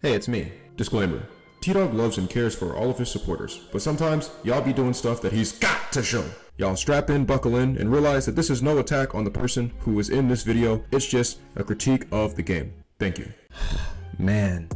Hey, it's me. Disclaimer. T-Dog loves and cares for all of his supporters, but sometimes y'all be doing stuff that he's got to show. Y'all strap in, buckle in, and realize that this is no attack on the person who is in this video. It's just a critique of the game. Thank you. Man.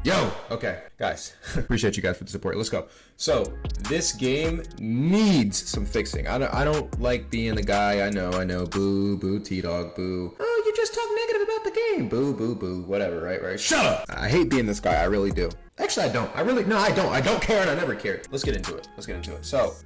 Yo, okay, guys, appreciate you guys for the support. Let's go. So this game needs some fixing. I don't like being the guy. I know. Boo, T-Dog, boo. Oh, you just talk negative about the game. Boo, whatever. Right. Shut up. I hate being this guy. I really do. Actually, I don't. I don't care, and I never cared. Let's get into it. So,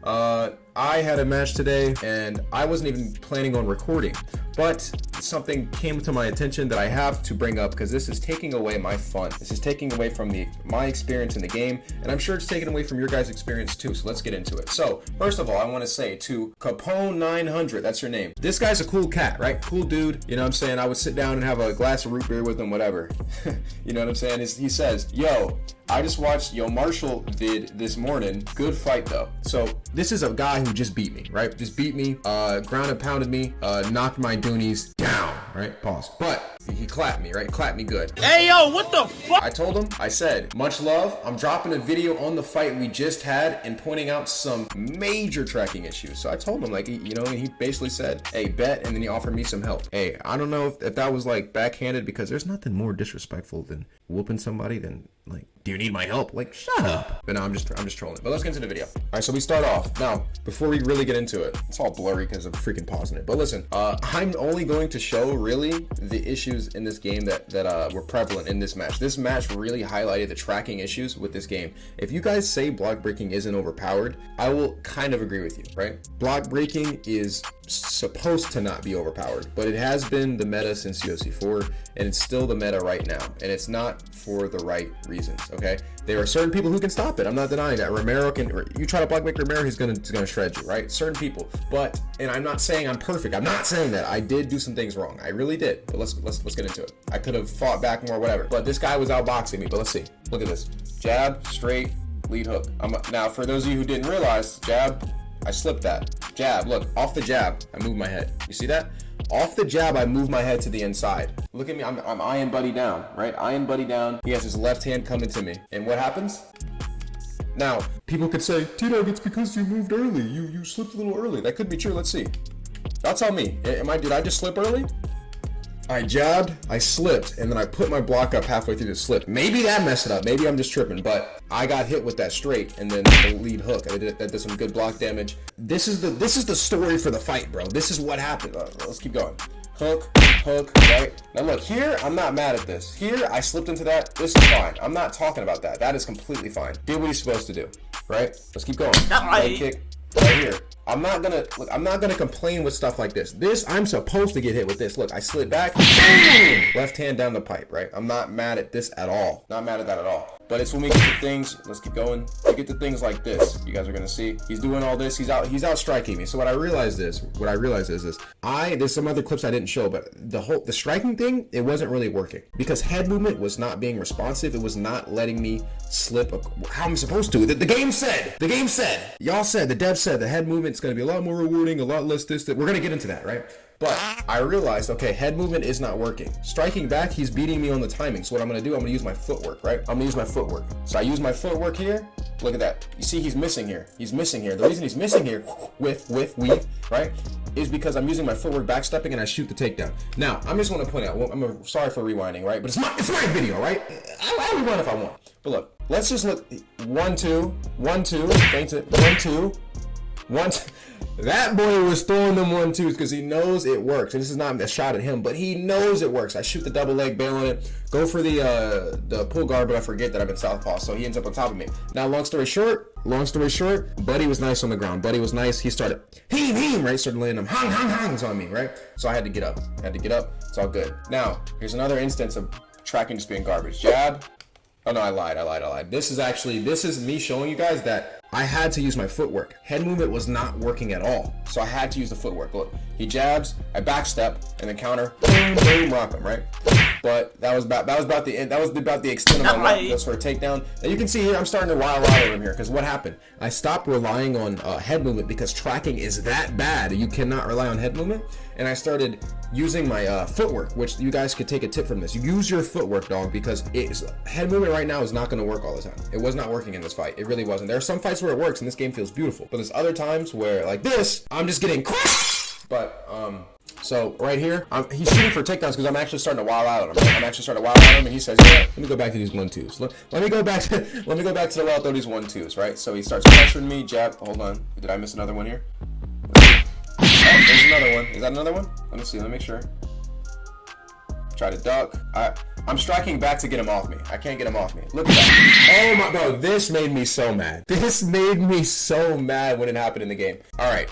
I had a match today, and I wasn't even planning on recording, but something came to my attention that I have to bring up because this is taking away my fun. This is taking away from my experience in the game, and I'm sure it's taking away from your guys' experience too. So let's get into it. So first of all, I want to say to Capone 900, that's your name. This guy's a cool cat, right? Cool dude. You know what I'm saying? I would sit down and have a glass of root beer with him, whatever. You know what I'm saying? He says, yo, I just watched Yo Marshall vid this morning. Good fight though. So this is a guy who just beat me, right? Just beat me, ground and pounded me, knocked my doonies down, right? Pause. But he clapped me, right? Clapped me good. Hey yo, what the fuck? I told him, I said, much love. I'm dropping a video on the fight we just had and pointing out some major tracking issues. So I told him, like, you know, and he basically said, hey, bet, and then he offered me some help. Hey, I don't know if that was like backhanded, because there's nothing more disrespectful than whooping somebody than like, do you need my help? Like, shut up. But no, I'm just trolling. But let's get into the video. All right, so we start off. Now, before we really get into it, it's all blurry because I'm freaking pausing it. But listen, I'm only going to show really the issues in this game that were prevalent in this match. This match really highlighted the tracking issues with this game. If you guys say block breaking isn't overpowered, I will kind of agree with you, right? Block breaking is supposed to not be overpowered, but it has been the meta since UFC 4, and it's still the meta right now, and it's not for the right reasons. Okay, there are certain people who can stop it. I'm not denying that. Romero can. You try to block break Romero, he's gonna shred you, right? Certain people, but, and I'm not saying I'm perfect. I'm not saying that. I did do some things wrong. I really did. But let's get into it. I could have fought back more, whatever. But this guy was outboxing me. But let's see. Look at this. Jab, straight, lead hook. Now for those of you who didn't realize, jab, I slipped that. Jab, look, off the jab, I moved my head. You see that? Off the jab, I moved my head to the inside. Look at me, I'm eyeing Buddy down, right? Eyeing Buddy down. He has his left hand coming to me. And what happens? Now, people could say, T-Dog, it's because you moved early. You slipped a little early. That could be true, let's see. That's on me. Did I just slip early? I jabbed, I slipped, and then I put my block up halfway through the slip. Maybe that messed it up. Maybe I'm just tripping, but I got hit with that straight and then the lead hook. That did some good block damage. This is the story for the fight, bro. This is what happened. Let's keep going. Hook, right? Now look, here, I'm not mad at this. Here, I slipped into that. This is fine. I'm not talking about that. That is completely fine. Did what he's supposed to do, right? Let's keep going. Leg kick, right here. I'm not gonna complain with stuff like this. I'm supposed to get hit with this. Look, I slid back, boom! Left hand down the pipe, right? I'm not mad at this at all. Not mad at that at all. But it's when we get to things, let's keep going. We get to things like this. You guys are gonna see. He's doing all this. He's out striking me. So what I realized is there's some other clips I didn't show, but the striking thing, it wasn't really working because head movement was not being responsive. It was not letting me slip how I'm supposed to. The game said, y'all said, the dev said the head movement. It's going to be a lot more rewarding, a lot less this, that. We're going to get into that, right? But I realized, okay, head movement is not working. Striking back, he's beating me on the timing. So what I'm going to do, I'm going to use my footwork, right? I'm going to use my footwork. So I use my footwork here. Look at that. You see he's missing here. The reason he's missing here with weave, right, is because I'm using my footwork backstepping and I shoot the takedown. Now, I'm just going to point out, sorry for rewinding, right? But it's my video, right? I'll rewind if I want. But look, let's just look. 1, 2, 1, 2, faint it. 1, 2. That boy was throwing them 1-2s because he knows it works. And this is not a shot at him, but he knows it works. I shoot the double leg, bail on it, go for the pull guard, but I forget that I've been southpaw, so he ends up on top of me. Now, long story short, Buddy was nice on the ground. Buddy was nice. He started, right? Started laying them hangs on me, right? So I had to get up. It's all good. Now, here's another instance of tracking just being garbage. Jab. Oh no, I lied. This is me showing you guys that I had to use my footwork. Head movement was not working at all. So I had to use the footwork. Look, he jabs, I backstep, and then counter, boom, boom, rock him, right? But that was about the extent of my left for a takedown. And you can see here, I'm starting to wild out over him here, because what happened? I stopped relying on head movement because tracking is that bad. You cannot rely on head movement. And I started using my footwork, which you guys could take a tip from this. You use your footwork, dog, because head movement right now is not going to work all the time. It was not working in this fight. It really wasn't. There are some fights where it works and this game feels beautiful, but there's other times where, like this, I'm just getting cracked. But so right here, he's shooting for takedowns because I'm actually starting to wild out on him. I'm actually starting to wild out on him, and he says, "Yeah, let me go back to these 1-2s. Let me go back to the well throw these 1-2s, right?" So he starts pressuring me, jab. Hold on, did I miss another one here? Oh, there's another one. Is that another one? Let me see. Let me make sure. Try to duck. I'm striking back to get him off me. I can't get him off me. Look at that. Oh my, bro, this made me so mad. This made me so mad when it happened in the game. All right.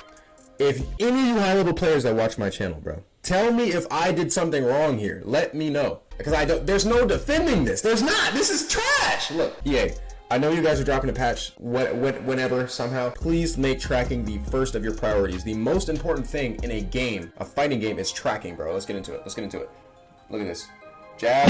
If any of you high-level players that watch my channel, bro, tell me if I did something wrong here. Let me know. Because there's no defending this. There's not. This is trash. Look, EA, I know you guys are dropping a patch whenever, somehow. Please make tracking the first of your priorities. The most important thing in a game, a fighting game, is tracking, bro. Let's get into it. Look at this. Jab.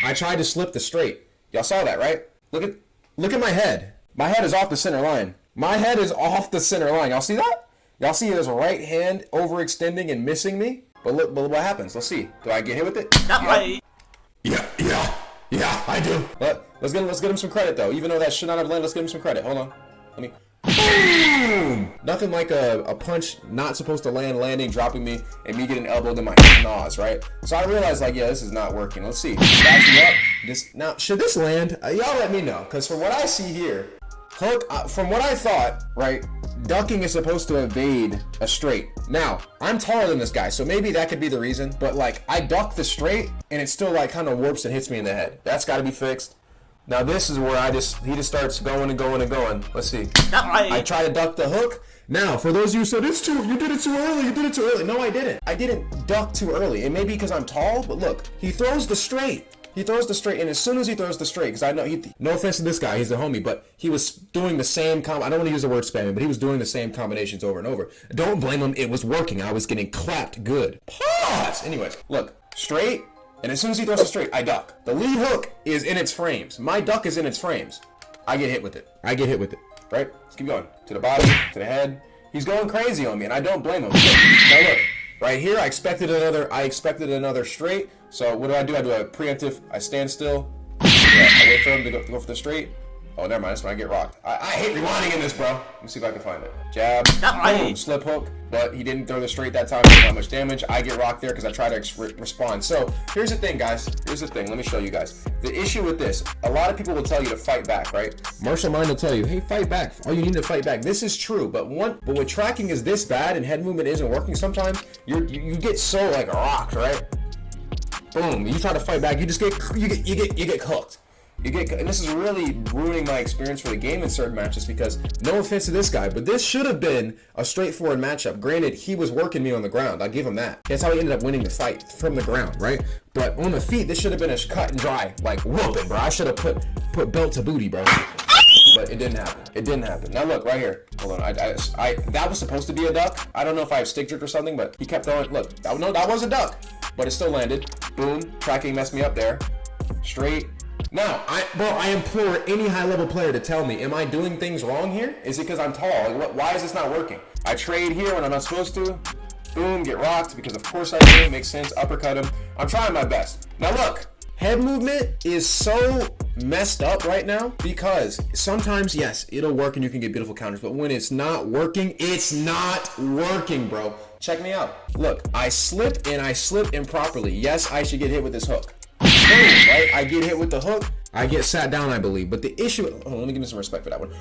I tried to slip the straight. Y'all saw that, right? Look at my head. My head is off the center line. My head is off the center line. Y'all see that? Y'all see his right hand overextending and missing me? But look, what happens? Let's see. Do I get hit with it? Yeah, I do. But let's get him some credit though. Even though that should not have landed, let's give him some credit. Hold on. Let me. Boom! Nothing like a punch not supposed to landing, dropping me, and me getting elbowed in my nose, right? So I realized, like, yeah, this is not working. Let's see. Back me up. Now, should this land? Y'all let me know, because from what I see here, hook. From what I thought, right, ducking is supposed to evade a straight. Now, I'm taller than this guy, so maybe that could be the reason. But like, I duck the straight, and it still like kind of warps and hits me in the head. That's got to be fixed. Now this is where he just starts going and going and going. Let's see. I try to duck the hook. Now, for those of you who said you did it too early. No, I didn't. I didn't duck too early. It may be because I'm tall, but look, he throws the straight. And as soon as he throws the straight, because I know no offense to this guy, he's a homie, but he was doing the same I don't want to use the word spamming, but he was doing the same combinations over and over. Don't blame him. It was working. I was getting clapped good. Pause. Anyways, look, straight. And as soon as he throws it straight, I duck. The lead hook is in its frames. My duck is in its frames. I get hit with it. Right? Let's keep going. To the body, to the head. He's going crazy on me, and I don't blame him. Now look, right here, I expected another straight. So what do? I do a preemptive. I stand still. Yeah, I wait for him to go for the straight. Oh, never mind. That's when I get rocked. I hate rewinding in this, bro. Let me see if I can find it. Jab. Boom. Slip hook. But he didn't throw the straight that time. Not much damage. I get rocked there because I try to respond. So here's the thing, guys. Let me show you guys. The issue with this, a lot of people will tell you to fight back, right? Martial Mind will tell you, hey, fight back. Oh, you need to fight back. This is true. But when tracking is this bad and head movement isn't working sometimes, you get so like rocked, right? Boom. You try to fight back. You just get cooked. And this is really ruining my experience for the game in certain matches because, no offense to this guy, but this should have been a straightforward matchup. Granted, he was working me on the ground. I'll give him that. That's how he ended up winning the fight, from the ground, right? But on the feet, this should have been a cut and dry, like, whooping, bro. I should have put belt to booty, bro. But it didn't happen. Now look, right here. Hold on. That was supposed to be a duck. I don't know if I have stick jerk or something, but he kept throwing. Look, no, that was a duck. But it still landed. Boom. Tracking messed me up there. Straight. Now, I implore any high-level player to tell me, am I doing things wrong here? Is it because I'm tall? Like, why is this not working? I trade here when I'm not supposed to. Boom, get rocked, because of course I do. Makes sense. Uppercut him. I'm trying my best. Now look, head movement is so messed up right now because sometimes, yes, it'll work and you can get beautiful counters, but when it's not working, bro. Check me out. Look, I slip improperly. Yes, I should get hit with this hook. Boom, right? I get hit with the hook. I get sat down, I believe. But the issue... Hold on, let me give me some respect for that one. Boom,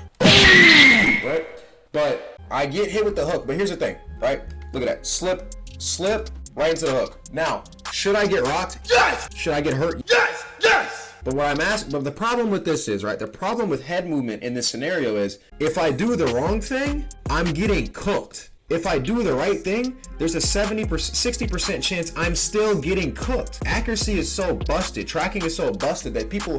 right? But I get hit with the hook. But here's the thing, right? Look at that. Slip, right into the hook. Now, should I get rocked? Yes! Should I get hurt? Yes! But what I'm asking... But the problem with this is, right? The problem with head movement in this scenario is, if I do the wrong thing, I'm getting cooked. If I do the right thing, there's a 60% chance I'm still getting cooked. Accuracy is so busted, tracking is so busted that people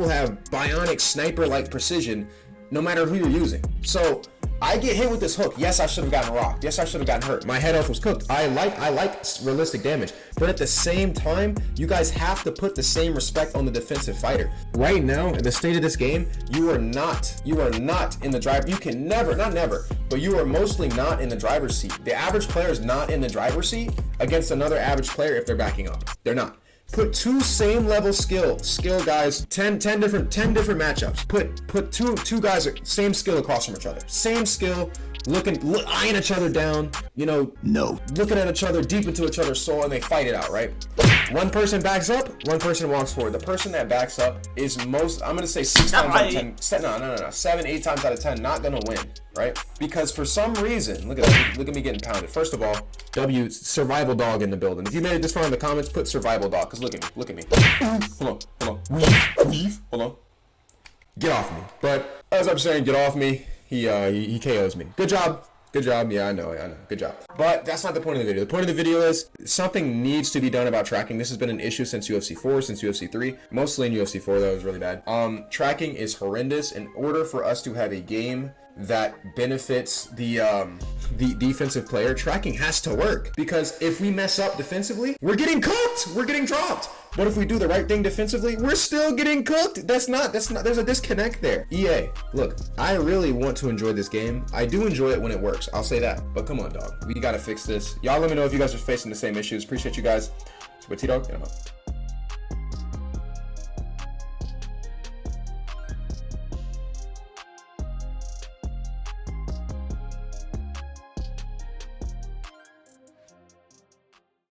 have bionic sniper-like precision no matter who you're using. So I get hit with this hook. Yes, I should have gotten rocked. Yes, I should have gotten hurt. My head health was cooked. I like realistic damage. But at the same time, you guys have to put the same respect on the defensive fighter. Right now, in the state of this game, you are not in the driver. You can never, not never, but you are mostly not in the driver's seat. The average player is not in the driver's seat against another average player if they're backing up. They're not. Put two same level skill guys, 10 different matchups. Put two guys same skill across from each other. Same skill, eyeing each other down, looking at each other deep into each other's soul, and they fight it out, right? One person backs up, one person walks forward. The person that backs up is I'm gonna say 6 times out of 10. 7, 8 times out of 10 not gonna win, right? Because for some reason, look at me getting pounded. First of all, W, survival dog in the building. If you made it this far in the comments, put survival dog, because look at me. Hold on. Weave. Hold on. Get off me. But as I'm saying, get off me. He KOs me. Good job. Yeah, I know. Good job. But that's not the point of the video. The point of the video is something needs to be done about tracking. This has been an issue since UFC 4, since UFC 3. Mostly in UFC 4, though, it was really bad. Tracking is horrendous. In order for us to have a game that benefits the defensive player, tracking has to work. Because if we mess up defensively, we're getting cooked. We're getting dropped. But if we do the right thing defensively, we're still getting cooked. That's not, there's a disconnect there. EA, look, I really want to enjoy this game. I do enjoy it when it works. I'll say that. But come on, dog. We got to fix this. Y'all let me know if you guys are facing the same issues. Appreciate you guys. It's T-Dog, and I'm out.